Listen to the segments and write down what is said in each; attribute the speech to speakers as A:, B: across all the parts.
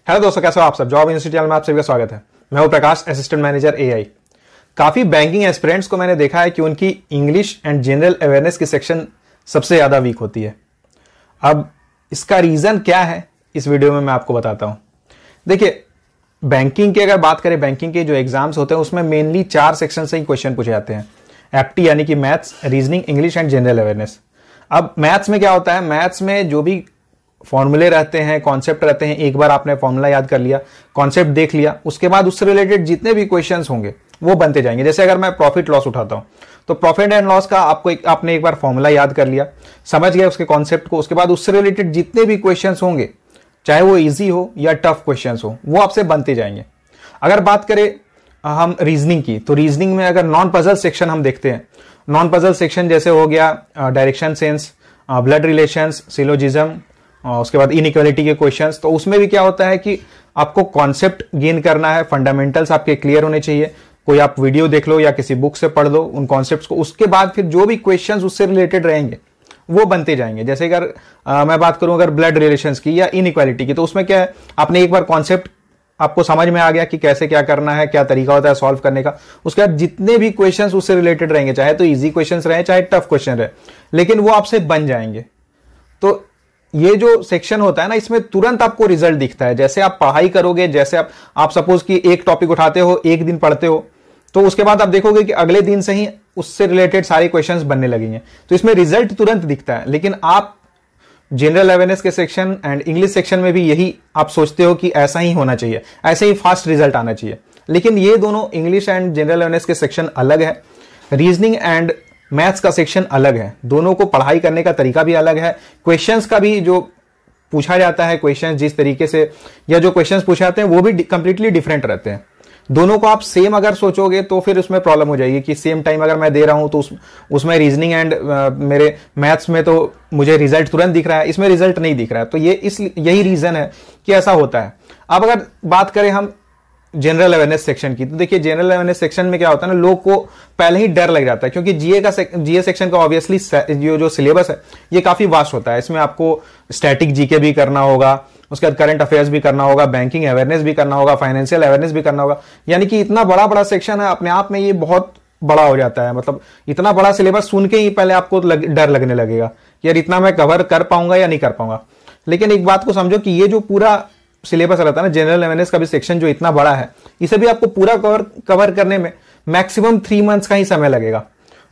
A: Hello दोस्तों, कैसे हो आप सब। जॉब इंस्टीट्यूट में आप सभी का स्वागत है। मैं हूं प्रकाश, असिस्टेंट मैनेजर एआई। काफी बैंकिंग एस्पिरेंट्स को मैंने देखा है कि उनकी इंग्लिश एंड जनरल अवेयरनेस की सेक्शन सबसे ज्यादा वीक होती है। अब इसका रीजन क्या है, इस वीडियो में मैं आपको बताता हूं। देखिए, बैंकिंग की अगर बात करें, बैंकिंग के जो एग्जाम्स होते हैं उसमें मेनली 4 सेक्शन से ही क्वेश्चन पूछे जाते हैं। एप्टी यानी कि maths, reasoning, English and general awareness. अब मैथ्स में क्या होता है, मैथ्स में जो भी फॉर्मूले रहते हैं, कॉन्सेप्ट रहते हैं, एक बार आपने फॉर्मूला याद कर लिया, कॉन्सेप्ट देख लिया, उसके बाद उससे रिलेटेड जितने भी क्वेश्चंस होंगे वो बनते जाएंगे। जैसे अगर मैं प्रॉफिट लॉस उठाता हूं तो प्रॉफिट एंड लॉस का आपने एक बार फॉर्मूला याद कर लिया, समझ गया उसके कॉन्सेप्ट को, उसके बाद उससे रिलेटेड जितने भी क्वेश्चंस होंगे, चाहे वो इजी हो या टफ क्वेश्चंस हो, वो आपसे बनते जाएंगे। अगर बात करें हम रीजनिंग की, तो रीजनिंग में अगर नॉन पजल सेक्शन हम देखते हैं, नॉन पजल सेक्शन जैसे हो गया direction sense, blood relations, syllogism, उसके बाद इनइक्वालिटी के क्वेश्चंस, तो उसमें भी क्या होता है कि आपको कॉन्सेप्ट गेन करना है, फंडामेंटल्स आपके क्लियर होने चाहिए। कोई आप वीडियो देख लो या किसी बुक से पढ़ लो उन कॉन्सेप्ट्स को, उसके बाद फिर जो भी क्वेश्चंस उससे रिलेटेड रहेंगे वो बनते जाएंगे। जैसे अगर मैं बात करूं अगर ब्लड रिलेशंस की या इनइक्वालिटी की, तो उसमें क्या है, आपने एक बार कॉन्सेप्ट आपको समझ में आ गया कि कैसे क्या करना है, क्या तरीका होता है सॉल्व करने का, उसके बाद जितने भी क्वेश्चंस उससे रिलेटेड रहेंगे, चाहे तो इजी क्वेश्चंस रहे चाहे टफ क्वेश्चन रहे, लेकिन वो आपसे बन जाएंगे। तो ये जो सेक्शन होता है ना, इसमें तुरंत आपको रिजल्ट दिखता है। जैसे आप पढ़ाई करोगे, जैसे आप सपोज कि एक टॉपिक उठाते हो, एक दिन पढ़ते हो, तो उसके बाद आप देखोगे कि अगले दिन से ही उससे रिलेटेड सारे क्वेश्चंस बनने लगेंगे, तो इसमें रिजल्ट तुरंत दिखता है। लेकिन आप जनरल अवेयरनेस के सेक्शन एंड इंग्लिश सेक्शन में भी यही आप सोचते हो कि ऐसा ही होना चाहिए, ऐसे ही फास्ट रिजल्ट आना चाहिए, लेकिन ये दोनों इंग्लिश एंड जनरल अवेयरनेस के सेक्शन अलग है, रीजनिंग एंड मैथ्स का सेक्शन अलग है। दोनों को पढ़ाई करने का तरीका भी अलग है, क्वेश्चंस का भी जो पूछा जाता है, क्वेश्चंस जिस तरीके से या जो क्वेश्चंस पूछे जाते हैं वो भी कंप्लीटली डिफरेंट रहते हैं। दोनों को आप सेम अगर सोचोगे तो फिर उसमें प्रॉब्लम हो जाएगी कि सेम टाइम अगर मैं दे रहा हूं तो उसमें रीजनिंग एंड मेरे मैथ्स में तो मुझे रिजल्ट तुरंत दिख रहा है, इसमें रिजल्ट नहीं दिख रहा है। तो यही रीजन है कि ऐसा होता है। अब अगर बात करें हम जनरल अवेयरनेस सेक्शन की, तो देखिए जनरल अवेयरनेस सेक्शन में क्या होता है ना, लोग को पहले ही डर लग जाता है, क्योंकि जीए सेक्शन का ऑब्वियसली जो सिलेबस है ये काफी वास्ट होता है। इसमें आपको स्टैटिक जीके भी करना होगा, उसके बाद करंट अफेयर्स भी करना होगा, बैंकिंग अवेयरनेस भी करना होगा, फाइनेंशियल अवेयरनेस भी करना होगा। यानी कि इतना बड़ा बड़ा सेक्शन है, अपने आप में ये बहुत बड़ा हो जाता है। मतलब इतना बड़ा सिलेबस सुन के ही पहले आपको डर लगने लगेगा कि यार इतना मैं कवर कर पाऊंगा या नहीं कर पाऊंगा। लेकिन एक बात को समझो कि ये जो पूरा सिलेबस रहता है ना, जनरल अवेयरनेस का भी सेक्शन जो इतना बड़ा है, इसे भी आपको पूरा कवर करने में मैक्सिमम 3 मंथ्स का ही समय लगेगा।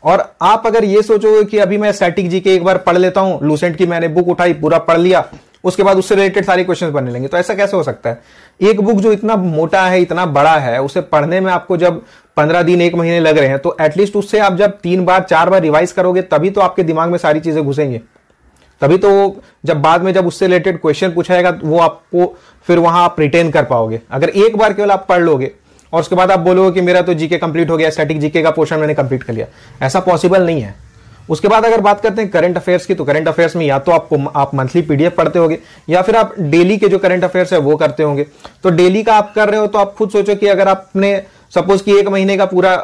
A: और आप अगर ये सोचोगे कि अभी मैं स्टैटिक जीके एक बार पढ़ लेता हूं, लूसेंट की मैंने बुक उठाई, पूरा पढ़ लिया, उसके बाद उससे रिलेटेड सारे क्वेश्चंस बनने लेंगे, तो ऐसा कैसे हो सकता है। एक बुक जो इतना मोटा है, इतना बड़ा है, उसे पढ़ने में आपको जब 15 दिन 1 महीने लग रहे हैं, तो एटलीस्ट उससे आप जब 3 बार 4 बार रिवाइज करोगे तभी तो आपके दिमाग में सारी चीजें घुसेंगे, तभी तो जब बाद में जब उससे रिलेटेड क्वेश्चन पूछा जाएगा वो आपको फिर वहां आप रिटेन कर पाओगे। अगर एक बार केवल आप पढ़ लोगे और उसके बाद आप बोलोगे कि मेरा तो जीके कंप्लीट हो गया, स्टैटिक जीके का पोर्शन मैंने कंप्लीट कर लिया, ऐसा पॉसिबल नहीं है। उसके बाद अगर बात करते हैं करंट अफेयर्स की, तो करंट अफेयर्स में या तो आप मंथली पीडीएफ पढ़ते होगे या फिर आप डेली के जो करंट अफेयर्स है वो करते होंगे। तो डेली का आप कर रहे हो तो आप खुद सोचो कि अगर आपने सपोज कि 1 महीने का पूरा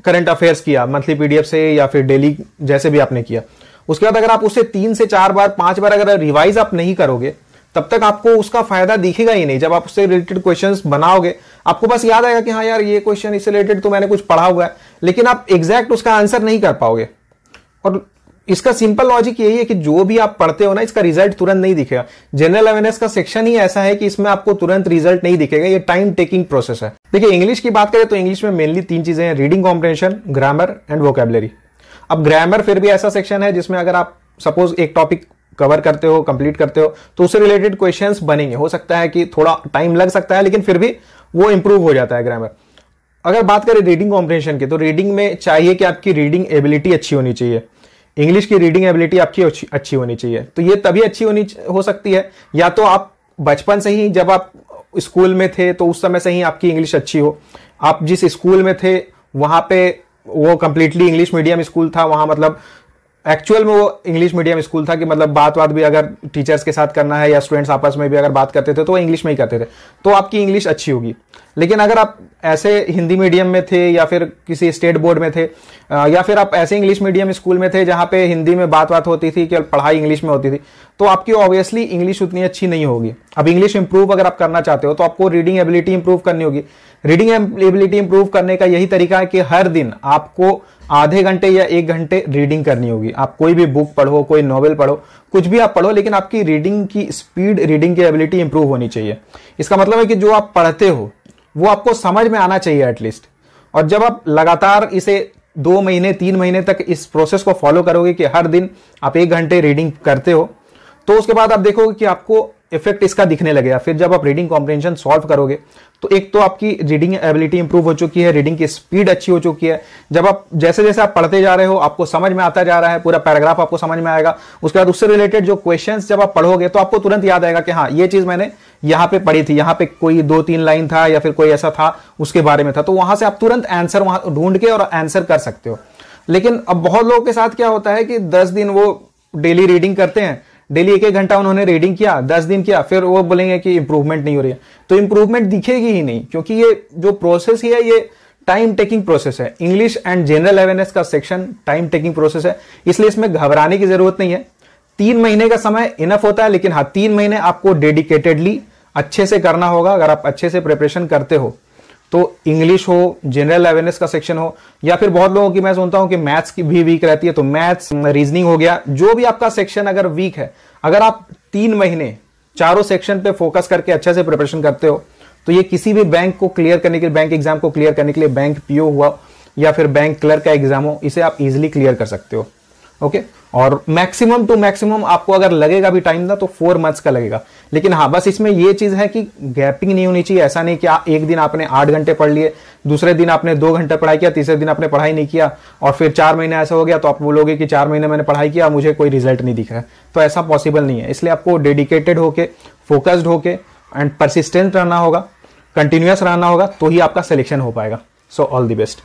A: करंट अफेयर्स किया मंथली पीडीएफ से या फिर डेली जैसे भी आपने किया, उसके बाद अगर आप उसे 3 से 4 बार 5 बार अगर रिवाइज आप नहीं करोगे, तब तक आपको उसका फायदा दिखेगा ही नहीं। जब आप उससे रिलेटेड क्वेश्चंस बनाओगे, आपको बस याद आएगा कि हाँ यार ये क्वेश्चन इससे रिलेटेड तो मैंने कुछ पढ़ा हुआ है, लेकिन आप एग्जैक्ट उसका आंसर नहीं कर पाओगे। और इसका सिंपल लॉजिक यही है कि जो भी आप पढ़ते हो ना, इसका रिजल्ट तुरंत नहीं दिखेगा। जनरल अवेयरनेस का सेक्शन ही ऐसा है कि इसमें आपको तुरंत रिजल्ट नहीं दिखेगा, ये टाइम टेकिंग प्रोसेस है। देखिए, इंग्लिश की बात करें तो इंग्लिश में मेनली 3 चीजें हैं, reading comprehension, grammar and vocabulary. अब ग्रामर फिर भी ऐसा सेक्शन है जिसमें अगर आप सपोज एक टॉपिक कवर करते हो, कंप्लीट करते हो, तो उससे रिलेटेड क्वेश्चंस बनेंगे। हो सकता है कि थोड़ा टाइम लग सकता है, लेकिन फिर भी वो इंप्रूव हो जाता है ग्रामर। अगर बात करें रीडिंग कॉम्प्रिहेंशन की, तो रीडिंग में चाहिए कि आपकी रीडिंग एबिलिटी अच्छी होनी चाहिए। इंग्लिश की रीडिंग एबिलिटी आपकी अच्छी होनी चाहिए। तो ये तभी अच्छी हो सकती है या तो आप बचपन से ही, जब आप स्कूल में थे तो उस समय से ही आपकी इंग्लिश अच्छी हो। आप जिस स्कूल में थे वहां पे वो कंप्लीटली इंग्लिश मीडियम स्कूल था, वहां मतलब एक्चुअल में वो इंग्लिश मीडियम स्कूल था कि मतलब बात भी अगर टीचर्स के साथ करना है या स्टूडेंट्स आपस में भी अगर बात करते थे तो वो इंग्लिश में ही करते थे, तो आपकी इंग्लिश अच्छी होगी। लेकिन अगर आप ऐसे हिंदी मीडियम में थे या फिर किसी स्टेट बोर्ड में थे या फिर आप ऐसे इंग्लिश मीडियम स्कूल में थे जहां पे हिंदी में बात होती थी, केवल पढ़ाई इंग्लिश में होती थी, तो आपकी ऑब्वियसली इंग्लिश उतनी अच्छी नहीं होगी। अब इंग्लिश इंप्रूव अगर आप करना चाहते हो तो आपको रीडिंग एबिलिटी इंप्रूव करनी होगी। रीडिंग एबिलिटी इंप्रूव करने का यही तरीका है कि हर दिन आपको आधे घंटे या 1 घंटे रीडिंग करनी होगी। आप कोई भी बुक पढ़ो, कोई नॉवेल पढ़ो, कुछ भी आप पढ़ो, लेकिन आपकी रीडिंग की स्पीड, रीडिंग की एबिलिटी इंप्रूव होनी चाहिए। इसका मतलब है कि जो आप पढ़ते हो वो आपको समझ में आना चाहिए एटलीस्ट। और जब आप लगातार इसे 2 महीने 3 महीने तक इस प्रोसेस को फॉलो करोगे कि हर दिन आप 1 घंटे रीडिंग करते हो, तो उसके बाद आप देखोगे कि आपको इफेक्ट इसका दिखने लगेगा। फिर जब आप रीडिंग कॉम्प्रिहेंशन सॉल्व करोगे तो एक तो आपकी रीडिंग एबिलिटी इंप्रूव हो चुकी है, रीडिंग की स्पीड अच्छी हो चुकी है। जब आप जैसे जैसे आप पढ़ते जा रहे हो आपको समझ में आता जा रहा है, पूरा पैराग्राफ आपको समझ में आएगा। उसके बाद उससे रिलेटेड जो क्वेश्चंस जब आप पढ़ोगे तो आपको तुरंत याद आएगा कि हाँ, ये चीज मैंने यहां पे पढ़ी थी, यहां पे कोई 2-3 लाइन था या फिर कोई ऐसा था उसके बारे में था, तो वहां से आप तुरंत आंसर वहां ढूंढ के और आंसर कर सकते हो। लेकिन अब बहुत लोगों के साथ क्या होता है कि 10 दिन वो डेली रीडिंग करते हैं, डेली 1-1 घंटा उन्होंने रीडिंग किया, 10 दिन किया, फिर वो बोलेंगे कि इंप्रूवमेंट नहीं हो रही है। तो इंप्रूवमेंट दिखेगी ही नहीं, क्योंकि ये जो प्रोसेस है ये टाइम टेकिंग प्रोसेस है। इंग्लिश एंड जनरल अवेयरनेस का सेक्शन टाइम टेकिंग प्रोसेस है, इसलिए इसमें घबराने की जरूरत नहीं है। 3 महीने का समय इनफ होता है, लेकिन हाँ, 3 महीने आपको डेडिकेटेडली अच्छे से करना होगा। अगर आप अच्छे से प्रिपरेशन करते हो तो इंग्लिश हो, जनरल अवेयरनेस का सेक्शन हो, या फिर बहुत लोगों की मैं सुनता हूं कि मैथ्स की भी वीक रहती है, तो मैथ्स, रीजनिंग हो गया, जो भी आपका सेक्शन अगर वीक है, अगर आप 3 महीने चारों सेक्शन पे फोकस करके अच्छे से प्रिपरेशन करते हो तो ये किसी भी बैंक को क्लियर करने के लिए, बैंक एग्जाम को क्लियर करने के लिए, बैंक पीओ हुआ या फिर बैंक क्लर्क का एग्जाम हो, इसे आप इजिली क्लियर कर सकते हो। ओके, और मैक्सिमम टू मैक्सिमम आपको अगर लगेगा भी टाइम ना तो 4 मंथ्स का लगेगा। लेकिन हाँ, बस इसमें ये चीज है कि गैपिंग नहीं होनी चाहिए। ऐसा नहीं कि एक दिन आपने 8 घंटे पढ़ लिए, दूसरे दिन आपने 2 घंटे पढ़ाई किया, तीसरे दिन आपने पढ़ाई नहीं किया और फिर 4 महीने ऐसा हो गया तो आप बोलोगे कि 4 महीने मैंने पढ़ाई किया, मुझे कोई रिजल्ट नहीं दिख रहा है। तो ऐसा पॉसिबल नहीं है। इसलिए आपको डेडिकेटेड होके, फोकस्ड होके एंड परसिस्टेंट रहना होगा, कंटिन्यूअस रहना होगा, तो ही आपका सिलेक्शन हो पाएगा। So all the best.